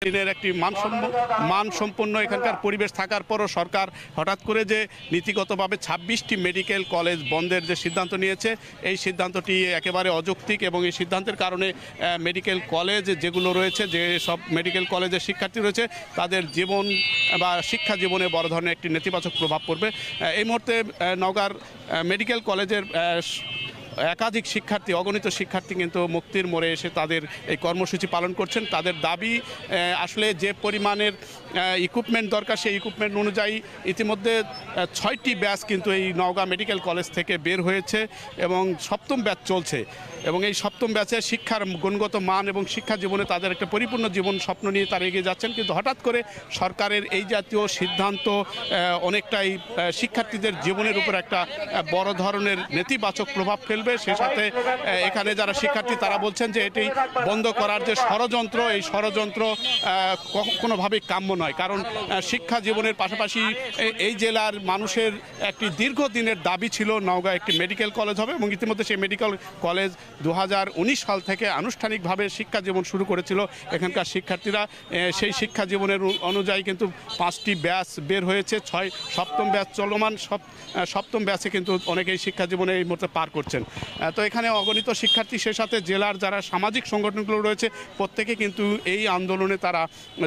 দিনের একটি মানসম্পন্ন এখানকার পরিবেশ থাকার পরও সরকার হঠাৎ করে যে নীতিগতভাবে 26টি মেডিকেল কলেজ বন্ধের যে সিদ্ধান্ত নিয়েছে, এই সিদ্ধান্তটি একেবারে অযৌক্তিক এবং এই সিদ্ধান্তের কারণে মেডিকেল কলেজ যেগুলো রয়েছে, যে সব মেডিকেল কলেজের শিক্ষার্থী রয়েছে, তাদের জীবন বা শিক্ষা জীবনে বড় ধরনের একটি নেতিবাচক প্রভাব পড়বে। এই মুহূর্তে নওগাঁর মেডিকেল কলেজের একাধিক শিক্ষার্থী, অগণিত শিক্ষার্থী কিন্তু মুক্তির মোড়ে এসে তাদের এই কর্মসূচি পালন করছেন। তাদের দাবি আসলে যে পরিমাণের ইকুইপমেন্ট দরকার, সেই ইকুইপমেন্ট অনুযায়ী ইতিমধ্যে 6টি ব্যাচ কিন্তু এই নওগাঁ মেডিকেল কলেজ থেকে বের হয়েছে এবং 7ম ব্যাচ চলছে। এবং এই 7ম ব্যাচে শিক্ষার গুণগত মান এবং শিক্ষা জীবনে তাদের একটা পরিপূর্ণ জীবন স্বপ্ন নিয়ে তারা এগিয়ে যাচ্ছেন। কিন্তু হঠাৎ করে সরকারের এই জাতীয় সিদ্ধান্ত অনেকটাই শিক্ষার্থীদের জীবনের উপর একটা বড় ধরনের নেতিবাচক প্রভাব ফেলবে। সে সাথে এখানে যারা শিক্ষার্থী তারা বলছেন যে এটি বন্ধ করার যে ষড়যন্ত্র, এই ষড়যন্ত্র কোনোভাবেই কাম্য নয়। কারণ শিক্ষা জীবনের পাশাপাশি এই জেলার মানুষের একটি দীর্ঘদিনের দাবি ছিল নওগাঁ একটি মেডিকেল কলেজ হবে, এবং ইতিমধ্যে সেই মেডিকেল কলেজ 2019 সাল থেকে আনুষ্ঠানিকভাবে শিক্ষা জীবন শুরু করেছিল এখানকার শিক্ষার্থীরা। সেই শিক্ষা জীবনের অনুযায়ী কিন্তু 5টি ব্যাচ বের হয়েছে, 7ম ব্যাচ চলমান। 7ম ব্যাচে কিন্তু অনেকেই শিক্ষা জীবনে এই মুহূর্তে পার করছেন। তো এখানে অগণিত শিক্ষার্থী, সে সাথে জেলার যারা সামাজিক সংগঠনগুলো রয়েছে, প্রত্যেকে কিন্তু এই আন্দোলনে তারা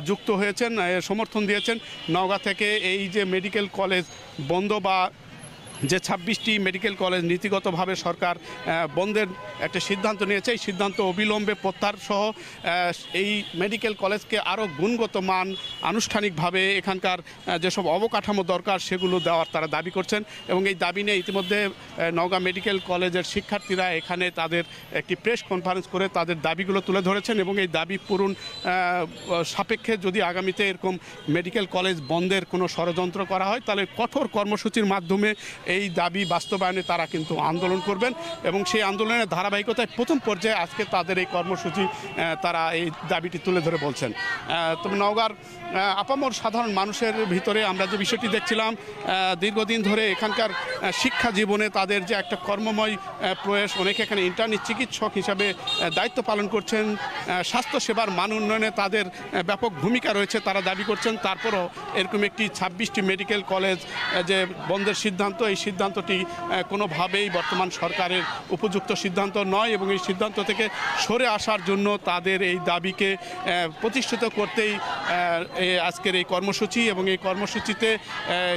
যুক্ত হয়েছেন, সমর্থন দিয়েছেন। নওগাঁ থেকে এই যে মেডিকেল কলেজ বন্ধ বা যে 26টি মেডিকেল কলেজ নীতিগতভাবে সরকার বন্ধের একটা সিদ্ধান্ত নিয়েছে, এই সিদ্ধান্ত অবিলম্বে প্রত্যাহার সহ এই মেডিকেল কলেজকে আরও গুণগত মান আনুষ্ঠানিকভাবে এখানকার যেসব অবকাঠামো দরকার সেগুলো দেওয়ার তারা দাবি করছেন। এবং এই দাবি নিয়ে ইতিমধ্যে নওগাঁ মেডিকেল কলেজের শিক্ষার্থীরা এখানে তাদের একটি প্রেস কনফারেন্স করে তাদের দাবিগুলো তুলে ধরেছেন। এবং এই দাবি পূরণ সাপেক্ষে যদি আগামীতে এরকম মেডিকেল কলেজ বন্ধের কোনো ষড়যন্ত্র করা হয়, তাহলে কঠোর কর্মসূচির মাধ্যমে এই দাবি বাস্তবায়নে তারা কিন্তু আন্দোলন করবেন। এবং সেই আন্দোলনের ধারাবাহিকতায় প্রথম পর্যায়ে আজকে তাদের এই কর্মসূচি তারা এই দাবিটি তুলে ধরে বলছেন। তবে নওগাঁর আপামর সাধারণ মানুষের ভিতরে আমরা যে বিষয়টি দেখছিলাম, দীর্ঘদিন ধরে এখানকার শিক্ষা জীবনে তাদের যে একটা কর্মময় প্রয়াস, অনেকে এখানে ইন্টার্নি চিকিৎসক হিসাবে দায়িত্ব পালন করছেন, স্বাস্থ্যসেবার মান উন্নয়নে তাদের ব্যাপক ভূমিকা রয়েছে, তারা দাবি করছেন। তারপরও এরকম একটি 26টি মেডিকেল কলেজ যে বন্ধের সিদ্ধান্ত, এই সিদ্ধান্তটি কোনোভাবেই বর্তমান সরকারের উপযুক্ত সিদ্ধান্ত নয়। এবং এই সিদ্ধান্ত থেকে সরে আসার জন্য তাদের এই দাবিকে প্রতিষ্ঠিত করতেই আজকের এই কর্মসূচি। এবং এই কর্মসূচিতে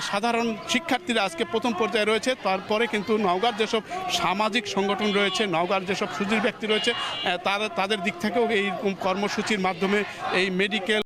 সাধারণ শিক্ষার্থীরা আজকে প্রথম পর্যায়ে রয়েছে। তারপরে কিন্তু নওগাঁর যেসব সামাজিক সংগঠন রয়েছে, নওগাঁর যেসব সুধীর ব্যক্তি রয়েছে, তাদের দিক থেকেও এই কর্মসূচির মাধ্যমে এই মেডিকেল